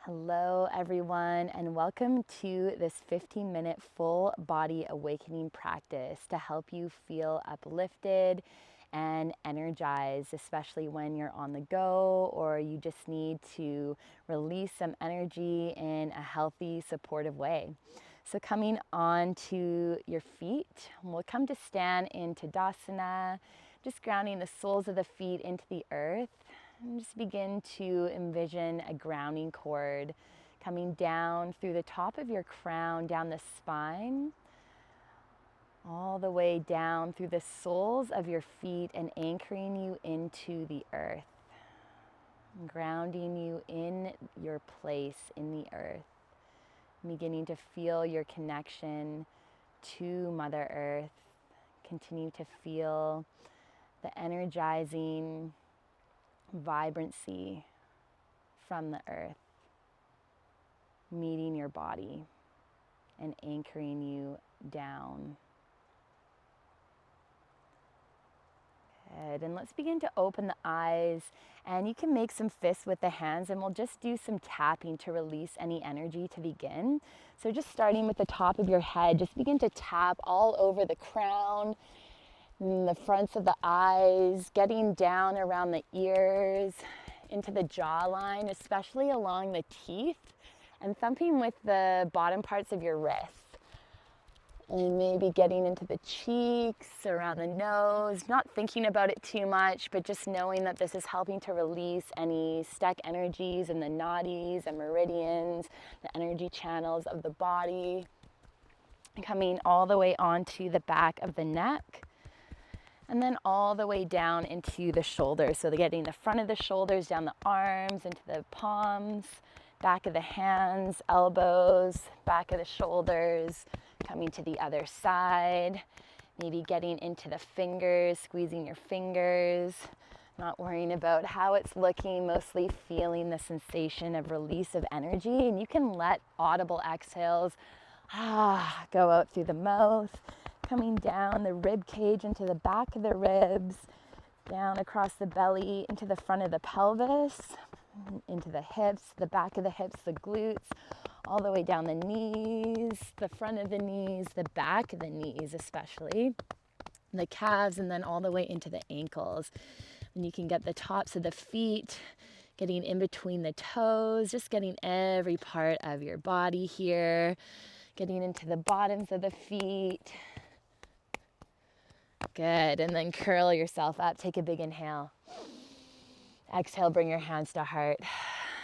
Hello everyone, and welcome to this 15-minute full body awakening practice to help you feel uplifted and energized, especially when you're on the go or you just need to release some energy in a healthy, supportive way. So coming on to your feet, we'll come to stand in Tadasana, just grounding the soles of the feet into the earth. And just begin to envision a grounding cord coming down through the top of your crown, down the spine, all the way down through the soles of your feet and anchoring you into the earth, grounding you in your place in the earth, beginning to feel your connection to Mother Earth. Continue to feel the energizing vibrancy from the earth meeting your body and anchoring you down. Good. And let's begin to open the eyes, and you can make some fists with the hands, and we'll just do some tapping to release any energy to begin. So just starting with the top of your head, just begin to tap all over the crown, the fronts of the eyes, getting down around the ears, into the jawline, especially along the teeth, and thumping with the bottom parts of your wrists. And maybe getting into the cheeks, around the nose, not thinking about it too much, but just knowing that this is helping to release any stuck energies in the nadis and meridians, the energy channels of the body, coming all the way onto the back of the neck. And then all the way down into the shoulders. So getting the front of the shoulders, down the arms, into the palms, back of the hands, elbows, back of the shoulders, coming to the other side. Maybe getting into the fingers, squeezing your fingers, not worrying about how it's looking, mostly feeling the sensation of release of energy. And you can let audible exhales go out through the mouth, coming down the rib cage into the back of the ribs, down across the belly, into the front of the pelvis, into the hips, the back of the hips, the glutes, all the way down the knees, the front of the knees, the back of the knees especially, the calves, and then all the way into the ankles. And you can get the tops of the feet, getting in between the toes, just getting every part of your body here, getting into the bottoms of the feet. Good, and then curl yourself up. Take a big inhale. Exhale, bring your hands to heart.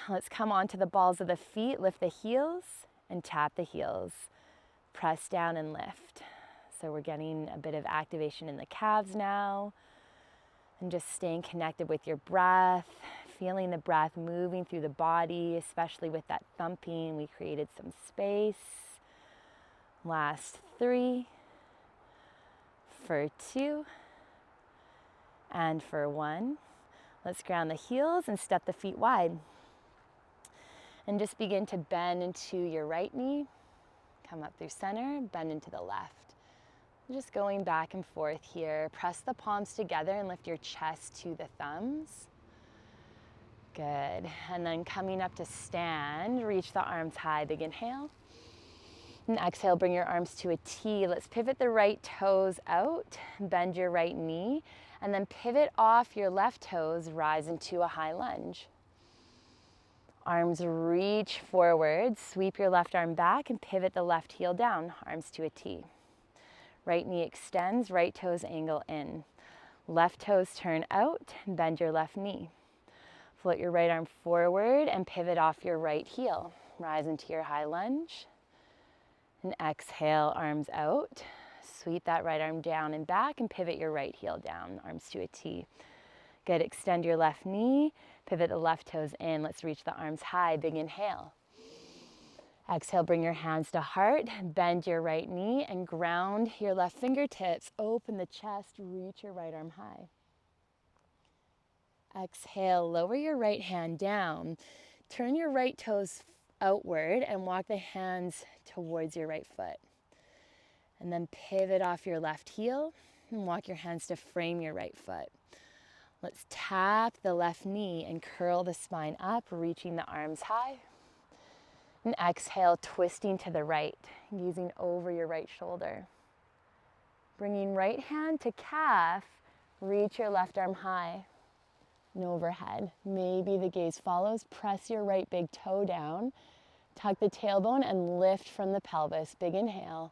Let's come onto the balls of the feet, lift the heels, and tap the heels. Press down and lift. So we're getting a bit of activation in the calves now. And just staying connected with your breath, feeling the breath moving through the body, especially with that thumping. We created some space. Last 3. For 2, and for 1. Let's ground the heels and step the feet wide. And just begin to bend into your right knee. Come up through center, bend into the left. Just going back and forth here. Press the palms together and lift your chest to the thumbs. Good. And then coming up to stand, reach the arms high, big inhale. And exhale, bring your arms to a T. Let's pivot the right toes out, bend your right knee, and then pivot off your left toes, rise into a high lunge. Arms reach forward, sweep your left arm back and pivot the left heel down, arms to a T. Right knee extends, right toes angle in. Left toes turn out, bend your left knee. Float your right arm forward and pivot off your right heel. Rise into your high lunge. And exhale, arms out. Sweep that right arm down and back and pivot your right heel down, arms to a T. Good, extend your left knee, pivot the left toes in. Let's reach the arms high, big inhale. Exhale, bring your hands to heart, bend your right knee and ground your left fingertips. Open the chest, reach your right arm high. Exhale, lower your right hand down. Turn your right toes outward and walk the hands towards your right foot. And then pivot off your left heel and walk your hands to frame your right foot. Let's tap the left knee and curl the spine up, reaching the arms high. And exhale, twisting to the right, gazing over your right shoulder. Bringing right hand to calf, reach your left arm high and overhead. Maybe the gaze follows. Press your right big toe down. Tuck the tailbone and lift from the pelvis. Big inhale.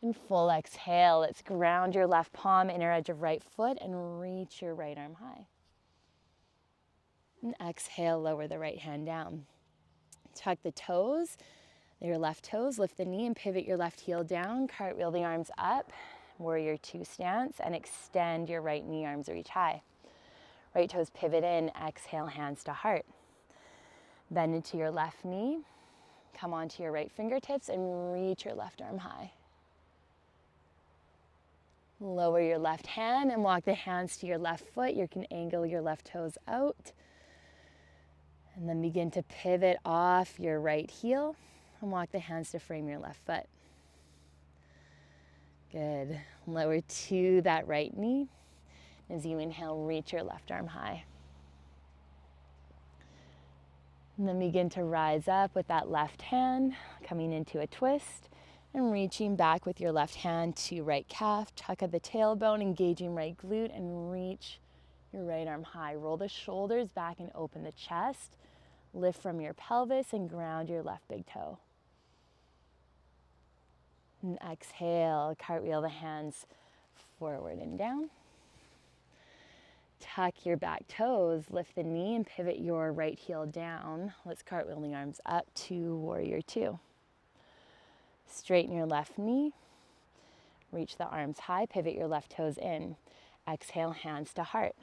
And full exhale. Let's ground your left palm, inner edge of right foot, and reach your right arm high. And exhale, lower the right hand down. Tuck the toes, your left toes, lift the knee and pivot your left heel down. Cartwheel the arms up, warrior two stance, and extend your right knee, arms reach high. Right toes pivot in, exhale, hands to heart. Bend into your left knee, come onto your right fingertips and reach your left arm high. Lower your left hand and walk the hands to your left foot. You can angle your left toes out. And then begin to pivot off your right heel and walk the hands to frame your left foot. Good. Lower to that right knee. As you inhale, reach your left arm high. And then begin to rise up with that left hand, coming into a twist and reaching back with your left hand to right calf, tuck of the tailbone, engaging right glute, and reach your right arm high. Roll the shoulders back and open the chest. Lift from your pelvis and ground your left big toe. And exhale, cartwheel the hands forward and down. Tuck your back toes, lift the knee and pivot your right heel down. Let's cartwheel the arms up to warrior two. Straighten your left knee, reach the arms high, pivot your left toes in. Exhale, hands to heart.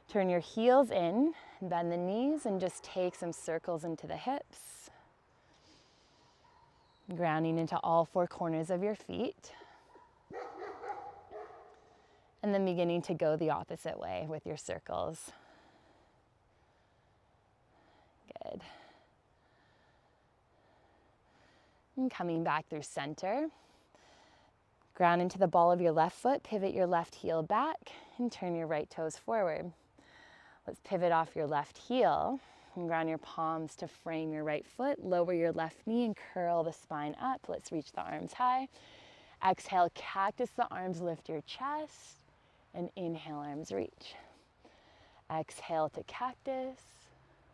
Turn your heels in, bend the knees, and just take some circles into the hips. Grounding into all four corners of your feet. And then beginning to go the opposite way with your circles. Good. And coming back through center. Ground into the ball of your left foot, pivot your left heel back, and turn your right toes forward. Let's pivot off your left heel and ground your palms to frame your right foot. Lower your left knee and curl the spine up. Let's reach the arms high. Exhale, cactus the arms, lift your chest. And inhale, arms reach. Exhale to cactus.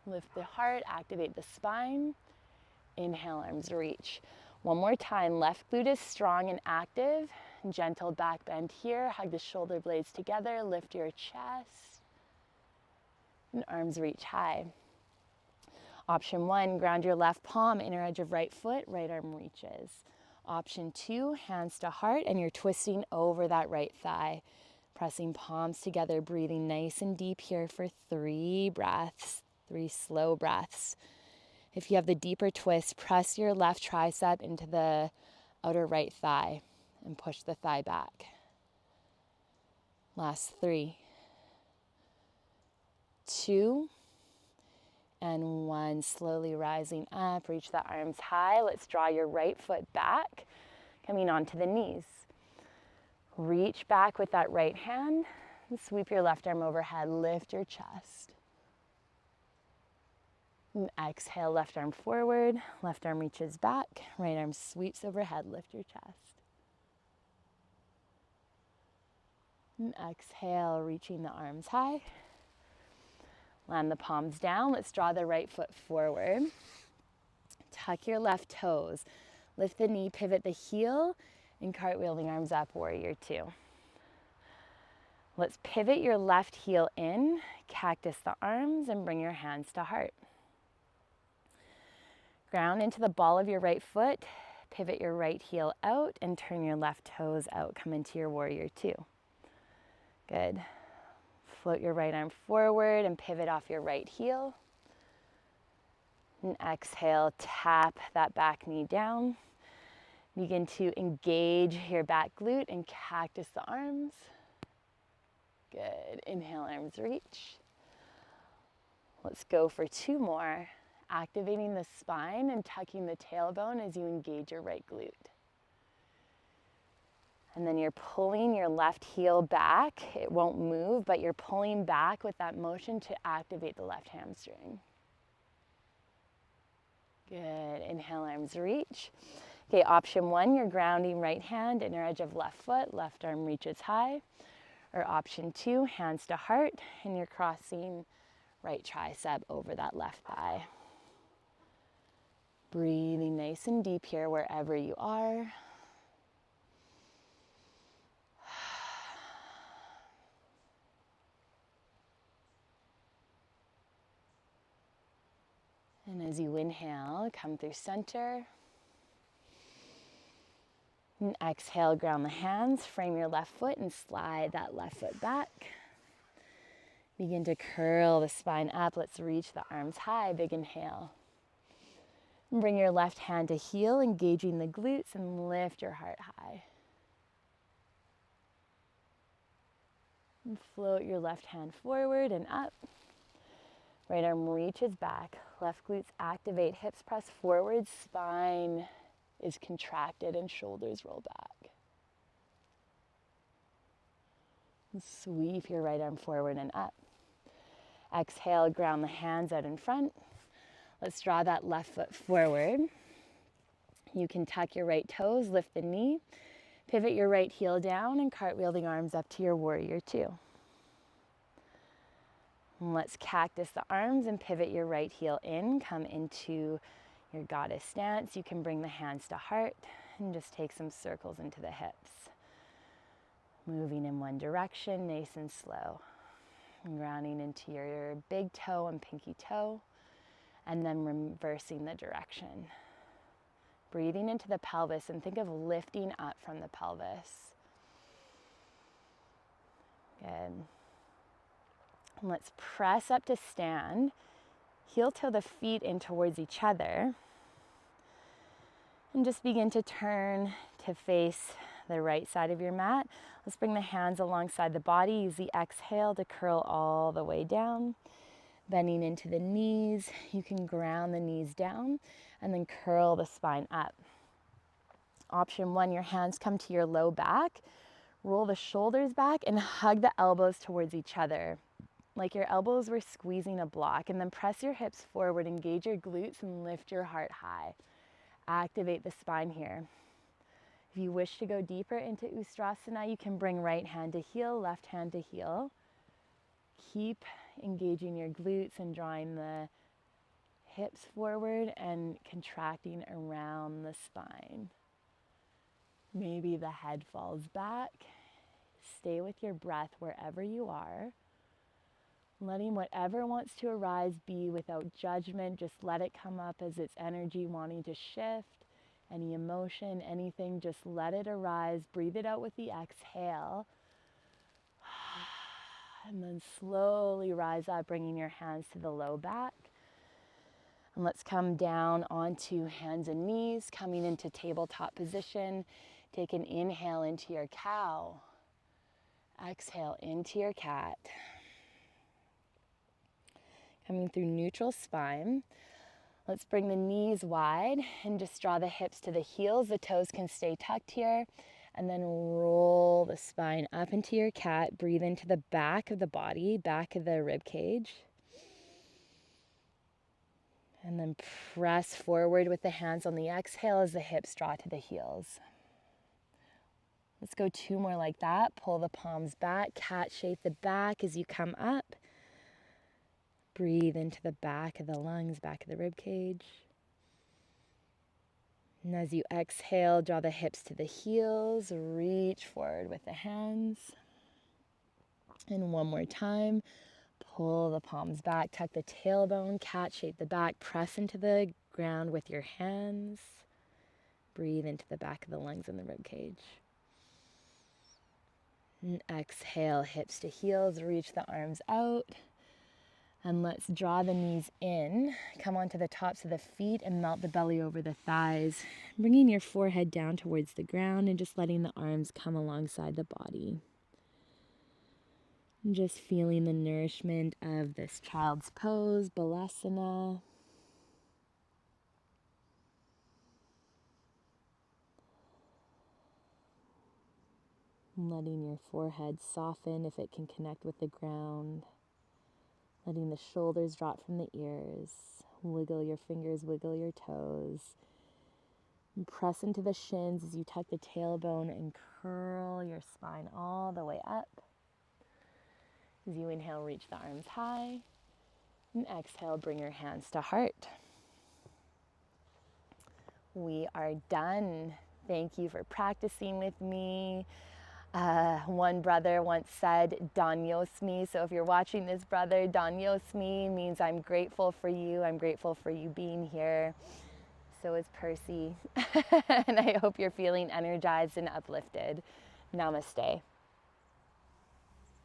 Lift the heart, activate the spine. Inhale, arms reach. One more time, left glute is strong and active. Gentle back bend here. Hug the shoulder blades together. Lift your chest. And arms reach high. Option one, ground your left palm, inner edge of right foot, right arm reaches. Option two, hands to heart, and you're twisting over that right thigh. Pressing palms together, breathing nice and deep here for 3 breaths, 3 slow breaths. If you have the deeper twist, press your left tricep into the outer right thigh and push the thigh back. Last 3, 2, and 1. Slowly rising up, reach the arms high. Let's draw your right foot back, coming onto the knees. Reach back with that right hand and sweep your left arm overhead. Lift your chest. And exhale, left arm forward, left arm reaches back, right arm sweeps overhead. Lift your chest. And exhale, reaching the arms high. Land the palms down. Let's draw the right foot forward. Tuck your left toes. Lift the knee, pivot the heel, and cartwheel the arms up, warrior two. Let's pivot your left heel in, cactus the arms, and bring your hands to heart. Ground into the ball of your right foot, pivot your right heel out, and turn your left toes out. Come into your warrior two. Good. Float your right arm forward and pivot off your right heel. And exhale, tap that back knee down. Begin to engage your back glute and cactus the arms. Good. Inhale, arms reach. Let's go for 2 more. Activating the spine and tucking the tailbone as you engage your right glute. And then you're pulling your left heel back. It won't move, but you're pulling back with that motion to activate the left hamstring. Good. Inhale, arms reach. Okay, option one, you're grounding right hand, inner edge of left foot, left arm reaches high. Or option two, hands to heart, and you're crossing right tricep over that left thigh. Breathing nice and deep here wherever you are. And as you inhale, come through center. And exhale, ground the hands, frame your left foot and slide that left foot back. Begin to curl the spine up. Let's reach the arms high. Big inhale. And bring your left hand to heel, engaging the glutes, and lift your heart high. And float your left hand forward and up. Right arm reaches back. Left glutes activate. Hips press forward. Spine is contracted and shoulders roll back. And sweep your right arm forward and up. Exhale, ground the hands out in front. Let's draw that left foot forward. You can tuck your right toes, lift the knee, pivot your right heel down, and cartwheel the arms up to your warrior two. And let's cactus the arms and pivot your right heel in. Come into your goddess stance. You can bring the hands to heart and just take some circles into the hips. Moving in one direction, nice and slow. And grounding into your big toe and pinky toe, and then reversing the direction. Breathing into the pelvis and think of lifting up from the pelvis. Good. And let's press up to stand. Heel toe the feet in towards each other. And just begin to turn to face the right side of your mat. Let's bring the hands alongside the body. Use the exhale to curl all the way down. Bending into the knees. You can ground the knees down and then curl the spine up. Option one, your hands come to your low back. Roll the shoulders back and hug the elbows towards each other, like your elbows were squeezing a block. And then press your hips forward, engage your glutes, and lift your heart high. Activate the spine here. If you wish to go deeper into Ustrasana, you can bring right hand to heel, left hand to heel. Keep engaging your glutes and drawing the hips forward and contracting around the spine. Maybe the head falls back. Stay with your breath wherever you are. Letting whatever wants to arise be without judgment. Just let it come up as its energy wanting to shift. Any emotion, anything, just let it arise. Breathe it out with the exhale. And then slowly rise up, bringing your hands to the low back. And let's come down onto hands and knees, coming into tabletop position. Take an inhale into your cow. Exhale into your cat. Coming through neutral spine. Let's bring the knees wide and just draw the hips to the heels. The toes can stay tucked here. And then roll the spine up into your cat. Breathe into the back of the body, back of the rib cage. And then press forward with the hands on the exhale as the hips draw to the heels. Let's go two more like that. Pull the palms back, cat shape the back as you come up. Breathe into the back of the lungs, back of the rib cage. And as you exhale, draw the hips to the heels, reach forward with the hands. And one more time, pull the palms back, tuck the tailbone, cat shape the back, press into the ground with your hands. Breathe into the back of the lungs and the rib cage. And exhale, hips to heels, reach the arms out. And let's draw the knees in, come onto the tops of the feet and melt the belly over the thighs, bringing your forehead down towards the ground and just letting the arms come alongside the body. And just feeling the nourishment of this child's pose, Balasana. Letting your forehead soften if it can connect with the ground. Letting the shoulders drop from the ears. Wiggle your fingers, wiggle your toes. And press into the shins as you tuck the tailbone and curl your spine all the way up. As you inhale, reach the arms high. And exhale, bring your hands to heart. We are done. Thank you for practicing with me. One brother once said, Danyosmi. So if you're watching this, brother, Danyosmi means I'm grateful for you. I'm grateful for you being here. So is Percy. And I hope you're feeling energized and uplifted. Namaste.